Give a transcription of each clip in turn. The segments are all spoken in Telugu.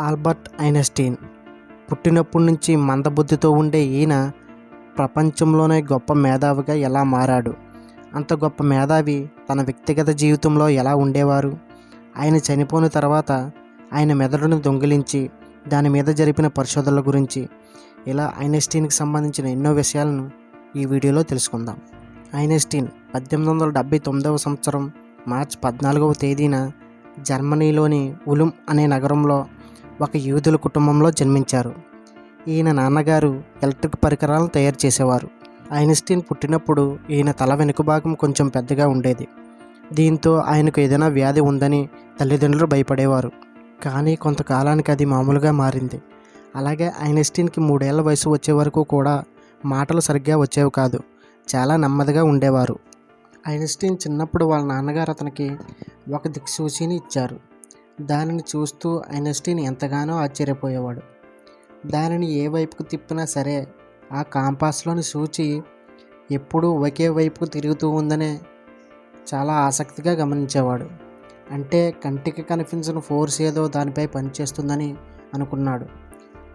ఆల్బర్ట్ ఐన్స్టీన్ పుట్టినప్పటి నుంచి మందబుద్ధితో ఉండే ఈయన ప్రపంచంలోనే గొప్ప మేధావిగా ఎలా మారాడు? అంత గొప్ప మేధావి తన వ్యక్తిగత జీవితంలో ఎలా ఉండేవారు? ఆయన చనిపోయిన తర్వాత ఆయన మెదడును దొంగిలించి దాని మీద జరిపిన పరిశోధనల గురించి ఇలా ఐన్స్టీన్కి సంబంధించిన ఎన్నో విషయాలను ఈ వీడియోలో తెలుసుకుందాం. ఐన్స్టీన్ 1879 సంవత్సరం మార్చి 14వ తేదీన జర్మనీలోని ఉలుమ్ అనే నగరంలో ఒక యూదుల కుటుంబంలో జన్మించారు. ఈయన నాన్నగారు ఎలక్ట్రిక్ పరికరాలను తయారు చేసేవారు. ఐన్స్టీన్ పుట్టినప్పుడు ఈయన తల వెనుక భాగం కొంచెం పెద్దగా ఉండేది. దీంతో ఆయనకు ఏదైనా వ్యాధి ఉందని తల్లిదండ్రులు భయపడేవారు. కానీ కొంతకాలానికి అది మామూలుగా మారింది. అలాగే ఐన్స్టీన్కి 3 ఏళ్ల వయసు వచ్చే వరకు కూడా మాటలు సరిగ్గా వచ్చేవి కాదు. చాలా నెమ్మదిగా ఉండేవారు. ఐన్స్టీన్ చిన్నప్పుడు వాళ్ళ నాన్నగారు అతనికి ఒక దిక్సూచిని ఇచ్చారు. దానిని చూస్తూ ఐన్స్టీన్ ఎంతగానో ఆశ్చర్యపోయేవాడు. దానిని ఏ వైపుకు తిప్పినా సరే ఆ కాంపాస్లోని సూచి ఎప్పుడూ ఒకే వైపుకు తిరుగుతూ ఉందనే చాలా ఆసక్తిగా గమనించేవాడు. అంటే కంటికి కనిపించిన ఫోర్స్ ఏదో దానిపై పనిచేస్తుందని అనుకున్నాడు.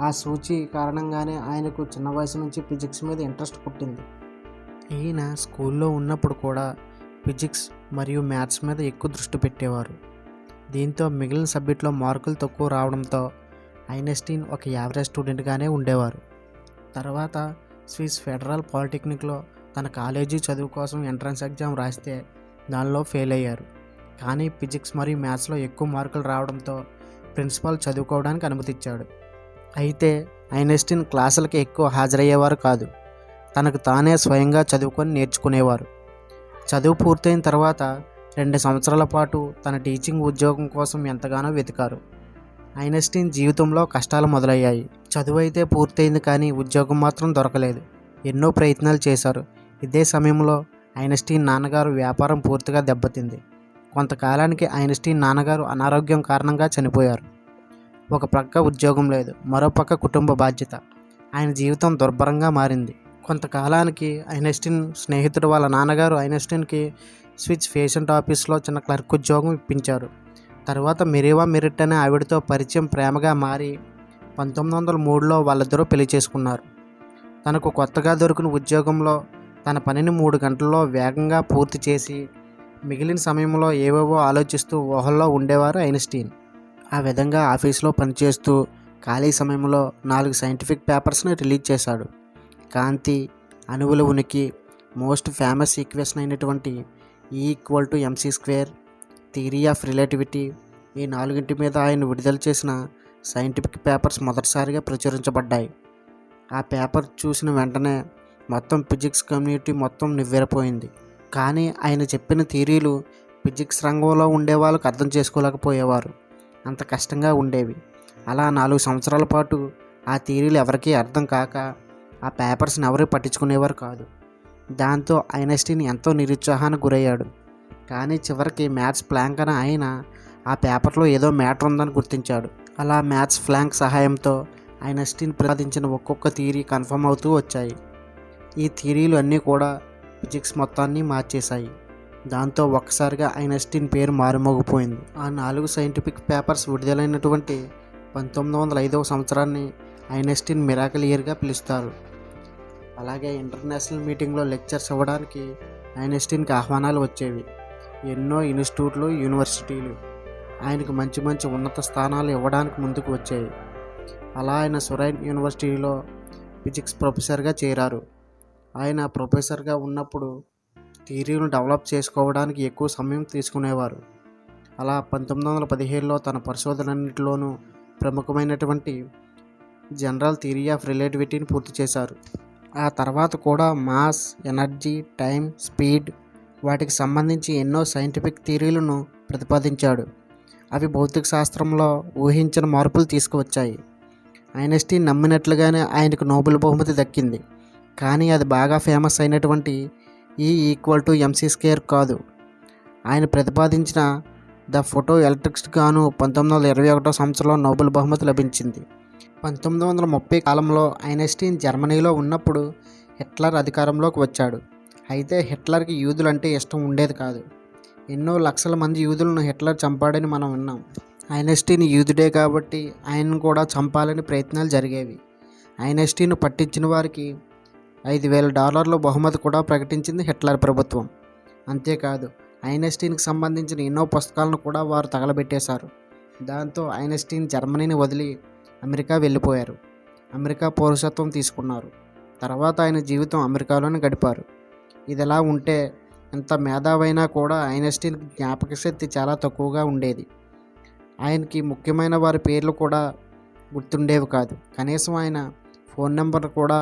ఆ సూచి కారణంగానే ఆయనకు చిన్న వయసు నుంచి ఫిజిక్స్ మీద ఇంట్రెస్ట్ పుట్టింది. ఈయన స్కూల్లో ఉన్నప్పుడు కూడా ఫిజిక్స్ మరియు మ్యాథ్స్ మీద ఎక్కువ దృష్టి పెట్టేవారు. దీంతో మిగిలిన సబ్జెక్టులో మార్కులు తక్కువ రావడంతో ఐన్స్టీన్ ఒక యావరేజ్ స్టూడెంట్గానే ఉండేవారు. తర్వాత స్విస్ ఫెడరల్ పాలిటెక్నిక్లో తన కాలేజీ చదువు కోసం ఎంట్రన్స్ ఎగ్జామ్ రాస్తే దానిలో ఫెయిల్ అయ్యారు. కానీ ఫిజిక్స్ మరియు మ్యాథ్స్లో ఎక్కువ మార్కులు రావడంతో ప్రిన్సిపాల్ చదువుకోవడానికి అనుమతిచ్చాడు. అయితే ఐన్స్టీన్ క్లాసులకి ఎక్కువ హాజరయ్యేవారు కాదు. తనకు తానే స్వయంగా చదువుకొని నేర్చుకునేవారు. చదువు పూర్తయిన తర్వాత 2 సంవత్సరాల పాటు తన టీచింగ్ ఉద్యోగం కోసం ఎంతగానో వెతికారు. ఐన్స్టీన్ జీవితంలో కష్టాలు మొదలయ్యాయి. చదువు అయితే పూర్తయింది కానీ ఉద్యోగం మాత్రం దొరకలేదు. ఎన్నో ప్రయత్నాలు చేశారు. ఇదే సమయంలో ఐన్స్టీన్ నాన్నగారు వ్యాపారం పూర్తిగా దెబ్బతింది. కొంతకాలానికి ఐన్స్టీన్ నాన్నగారు అనారోగ్యం కారణంగా చనిపోయారు. ఒక ప్రక్క ఉద్యోగం లేదు, మరోపక్క కుటుంబ బాధ్యత. ఆయన జీవితం దుర్భరంగా మారింది. కొంతకాలానికి ఐన్స్టీన్ స్నేహితుడు వాళ్ళ నాన్నగారు ఐన్స్టీన్కి స్విచ్ పేషెంట్ ఆఫీస్లో చిన్న క్లర్క్ ఉద్యోగం ఇప్పించారు. తర్వాత మెరీవా మెరిట్ అనే ఆవిడతో పరిచయం ప్రేమగా మారి 1903లో వాళ్ళిద్దరూ పెళ్లి చేసుకున్నారు. తనకు కొత్తగా దొరికిన ఉద్యోగంలో తన పనిని 3 గంటల్లో వేగంగా పూర్తి చేసి మిగిలిన సమయంలో ఏవేవో ఆలోచిస్తూ ఊహల్లో ఉండేవారు ఐన్స్టీన్. ఆ విధంగా ఆఫీస్లో పనిచేస్తూ ఖాళీ సమయంలో 4 సైంటిఫిక్ పేపర్స్ని రిలీజ్ చేశాడు. కాంతి, అణువుల ఉనికి, మోస్ట్ ఫేమస్ ఈక్వేషన్ అయినటువంటి E=mc², థియరీ ఆఫ్ రిలేటివిటీ, ఈ 4 మీద ఆయన విడుదల చేసిన సైంటిఫిక్ పేపర్స్ మొదటిసారిగా ప్రచురించబడ్డాయి. ఆ పేపర్ చూసిన వెంటనే మొత్తం ఫిజిక్స్ కమ్యూనిటీ మొత్తం నివ్వెరపోయింది. కానీ ఆయన చెప్పిన థియరీలు ఫిజిక్స్ రంగంలో ఉండే వాళ్ళకు అర్థం చేసుకోలేకపోయేవారు. అంత కష్టంగా ఉండేవి. అలా 4 సంవత్సరాల పాటు ఆ థియరీలు ఎవరికీ అర్థం కాక ఆ పేపర్స్ని ఎవరూ పట్టించుకునేవారు కాదు. దాంతో ఐన్స్టీన్ ఎంతో నిరుత్సాహానికి గురయ్యాడు. కానీ చివరికి మ్యాథ్స్ ప్లాంక్ అని ఆయన ఆ పేపర్లో ఏదో మ్యాటర్ ఉందని గుర్తించాడు. అలా మ్యాథ్స్ ప్లాంక్ సహాయంతో ఐన్స్టీన్ ప్రతిపాదించిన ఒక్కొక్క థియరీ కన్ఫర్మ్ అవుతూ వచ్చాయి. ఈ థియరీలు అన్నీ కూడా ఫిజిక్స్ మొత్తాన్ని మార్చేశాయి. దాంతో ఒక్కసారిగా ఐన్స్టీన్ పేరు మారుమోగిపోయింది. ఆ 4 సైంటిఫిక్ పేపర్స్ విడుదలైనటువంటి 1905వ సంవత్సరాన్ని ఐన్స్టీన్ మిరాకిల్ ఇయర్గా పిలుస్తారు. అలాగే ఇంటర్నేషనల్ మీటింగ్లో లెక్చర్స్ ఇవ్వడానికి ఐన్స్టీన్కి ఆహ్వానాలు వచ్చేవి. ఎన్నో ఇన్స్టిట్యూట్లు, యూనివర్సిటీలు ఆయనకు మంచి మంచి ఉన్నత స్థానాలు ఇవ్వడానికి ముందుకు వచ్చాయి. అలా ఆయన సొరైన్ యూనివర్సిటీలో ఫిజిక్స్ ప్రొఫెసర్గా చేరారు. ఆయన ప్రొఫెసర్గా ఉన్నప్పుడు థియరీలను డెవలప్ చేసుకోవడానికి ఎక్కువ సమయం తీసుకునేవారు. అలా 1917లో తన పరిశోధనన్నింటిలోనూ ప్రముఖమైనటువంటి జనరల్ థియరీ ఆఫ్ రిలేటివిటీని పూర్తి చేశారు. ఆ తర్వాత కూడా మాస్, ఎనర్జీ, టైం, స్పీడ్ వాటికి సంబంధించి ఎన్నో సైంటిఫిక్ థియరీలను ప్రతిపాదించాడు. అవి భౌతిక శాస్త్రంలో ఊహించిన మార్పులు తీసుకువచ్చాయి. ఐన్స్టీన్ నమ్మినట్లుగానే ఆయనకు నోబెల్ బహుమతి దక్కింది. కానీ అది బాగా ఫేమస్ అయినటువంటి E=mc² కాదు. ఆయన ప్రతిపాదించిన ద ఫోటో ఎలక్ట్రిక్స్ గాను 1921 సంవత్సరంలో నోబెల్ బహుమతి లభించింది. 1930 కాలంలో ఐన్స్టీన్ జర్మనీలో ఉన్నప్పుడు హిట్లర్ అధికారంలోకి వచ్చాడు. అయితే హిట్లర్కి యూదులంటే ఇష్టం ఉండేది కాదు. ఎన్నో లక్షల మంది యూదులను హిట్లర్ చంపాడని మనం విన్నాం. ఐన్స్టీన్ యూదుడే కాబట్టి ఆయనను కూడా చంపాలని ప్రయత్నాలు జరిగేవి. ఐన్స్టీన్ పట్టించిన వారికి $5,000 బహుమతి కూడా ప్రకటించింది హిట్లర్ ప్రభుత్వం. అంతేకాదు ఐన్స్టీన్కి సంబంధించిన ఎన్నో పుస్తకాలను కూడా వారు తగలబెట్టేశారు. దాంతో ఐన్స్టీన్ జర్మనీని వదిలి అమెరికా వెళ్ళిపోయారు. అమెరికా పౌరసత్వం తీసుకున్నారు. తర్వాత ఆయన జీవితం అమెరికాలోనే గడిపారు. ఇదిలా ఉంటే ఎంత మేధావైనా కూడా ఐన్స్టీన్కి జ్ఞాపక శక్తి చాలా తక్కువగా ఉండేది. ఆయనకి ముఖ్యమైన వారి పేర్లు కూడా గుర్తుండేవి కాదు. కనీసం ఆయన ఫోన్ నెంబర్ కూడా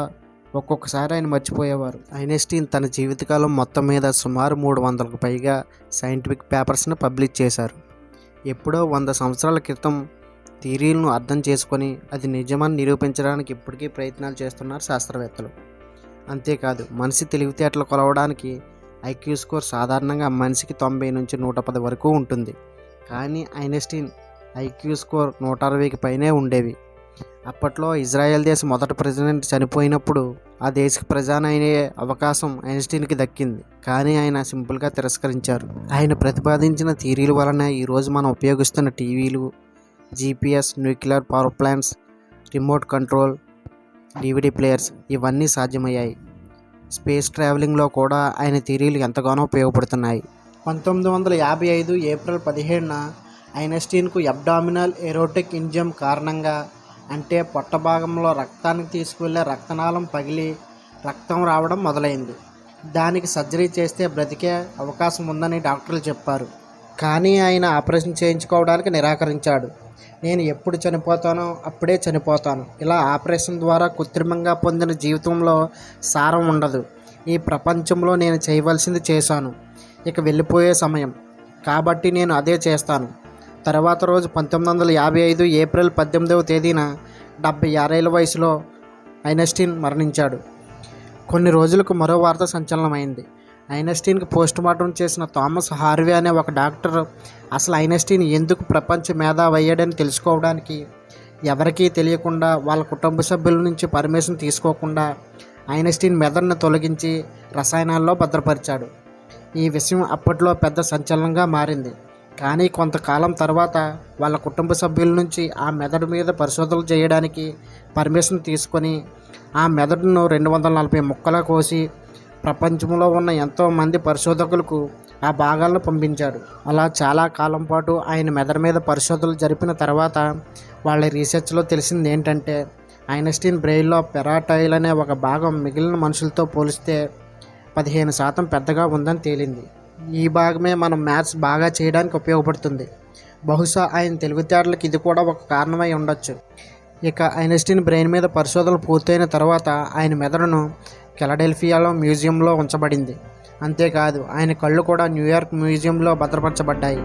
ఒక్కొక్కసారి ఆయన మర్చిపోయేవారు. ఐన్స్టీన్ తన జీవితకాలం మొత్తం మీద సుమారు 300కు పైగా సైంటిఫిక్ పేపర్స్ని పబ్లిష్ చేశారు. ఎప్పుడో 100 సంవత్సరాల క్రితం థియరీలను అర్థం చేసుకొని అది నిజమని నిరూపించడానికి ఇప్పటికీ ప్రయత్నాలు చేస్తున్నారు శాస్త్రవేత్తలు. అంతేకాదు మనిషి తెలివితేటలు కొలవడానికి ఐక్యూ స్కోర్ సాధారణంగా మనిషికి 90 నుంచి 110 వరకు ఉంటుంది. కానీ ఐన్స్టీన్ ఐక్యూ స్కోర్ 160కి పైనే ఉండేవి. అప్పట్లో ఇజ్రాయెల్ దేశ మొదటి ప్రెసిడెంట్ చనిపోయినప్పుడు ఆ దేశకి ప్రధాని అయ్యే అవకాశం ఐన్స్టీన్కి దక్కింది. కానీ ఆయన సింపుల్గా తిరస్కరించారు. ఆయన ప్రతిపాదించిన థియరీల వలన ఈరోజు మనం ఉపయోగిస్తున్న టీవీలు, GPS, nuclear power plants, remote control, DVD players ఇవన్నీ సాధ్యమయ్యాయి. స్పేస్ ట్రావెలింగ్లో కూడా ఆయన థియరీలు ఎంతగానో ఉపయోగపడుతున్నాయి. 1955 ఏప్రిల్ 17న ఐన్స్టీన్కు అబ్డామినల్ ఏరోటిక్ ఎంజైమ్ కారణంగా, అంటే పొట్ట భాగంలో రక్తానికి తీసుకువెళ్ళే రక్తనాళం పగిలి రక్తం రావడం మొదలైంది. దానికి సర్జరీ చేస్తే బ్రతికే అవకాశం ఉందని డాక్టర్లు చెప్పారు. కానీ ఆయన ఆపరేషన్ చేయించుకోవడానికి నిరాకరించాడు. నేను ఎప్పుడు చనిపోతానో అప్పుడే చనిపోతాను. ఇలా ఆపరేషన్ ద్వారా కృత్రిమంగా పొందిన జీవితంలో సారం ఉండదు. ఈ ప్రపంచంలో నేను చేయవలసింది చేశాను. ఇక వెళ్ళిపోయే సమయం కాబట్టి నేను అదే చేస్తాను. తర్వాత రోజు 1955 ఏప్రిల్ 18వ తేదీన 76 ఏళ్ల వయసులో ఐన్స్టీన్ మరణించాడు. కొన్ని రోజులకు మరో వార్త సంచలనమైంది. ఐన్స్టీన్కి పోస్టుమార్టం చేసిన థామస్ హార్వే అనే ఒక డాక్టర్ అసలు ఐన్స్టీన్ ఎందుకు ప్రపంచ మేధావి అయ్యాడని తెలుసుకోవడానికి ఎవరికీ తెలియకుండా, వాళ్ళ కుటుంబ సభ్యుల నుంచి పర్మిషన్ తీసుకోకుండా ఐన్స్టీన్ మెదడును తొలగించి రసాయనాల్లో భద్రపరిచాడు. ఈ విషయం అప్పట్లో పెద్ద సంచలనంగా మారింది. కానీ కొంతకాలం తర్వాత వాళ్ళ కుటుంబ సభ్యుల నుంచి ఆ మెదడు మీద పరిశోధనలు చేయడానికి పర్మిషన్ తీసుకొని ఆ మెదడును 240 ముక్కలా కోసి ప్రపంచంలో ఉన్న ఎంతోమంది పరిశోధకులకు ఆ భాగాలను పంపించాడు. అలా చాలా కాలం పాటు ఆయన మెదడు మీద పరిశోధనలు జరిపిన తర్వాత వాళ్ళ రీసెర్చ్లో తెలిసింది ఏంటంటే ఐన్స్టీన్ బ్రెయిన్లో పెరాటైల్ అనే ఒక భాగం మిగిలిన మనుషులతో పోలిస్తే 15% పెద్దగా ఉందని తేలింది. ఈ భాగమే మనం మ్యాథ్స్ బాగా చేయడానికి ఉపయోగపడుతుంది. బహుశా ఆయన తెలివితేటలకు ఇది కూడా ఒక కారణమై ఉండొచ్చు. ఇక ఐన్స్టీన్ బ్రెయిన్ మీద పరిశోధనలు పూర్తయిన తర్వాత ఆయన మెదడును ఫిలడెల్ఫియాలో మ్యూజియంలో ఉంచబడింది. అంతేకాదు ఆయన కళ్ళు కూడా న్యూయార్క్ మ్యూజియంలో భద్రపరచబడ్డాయి.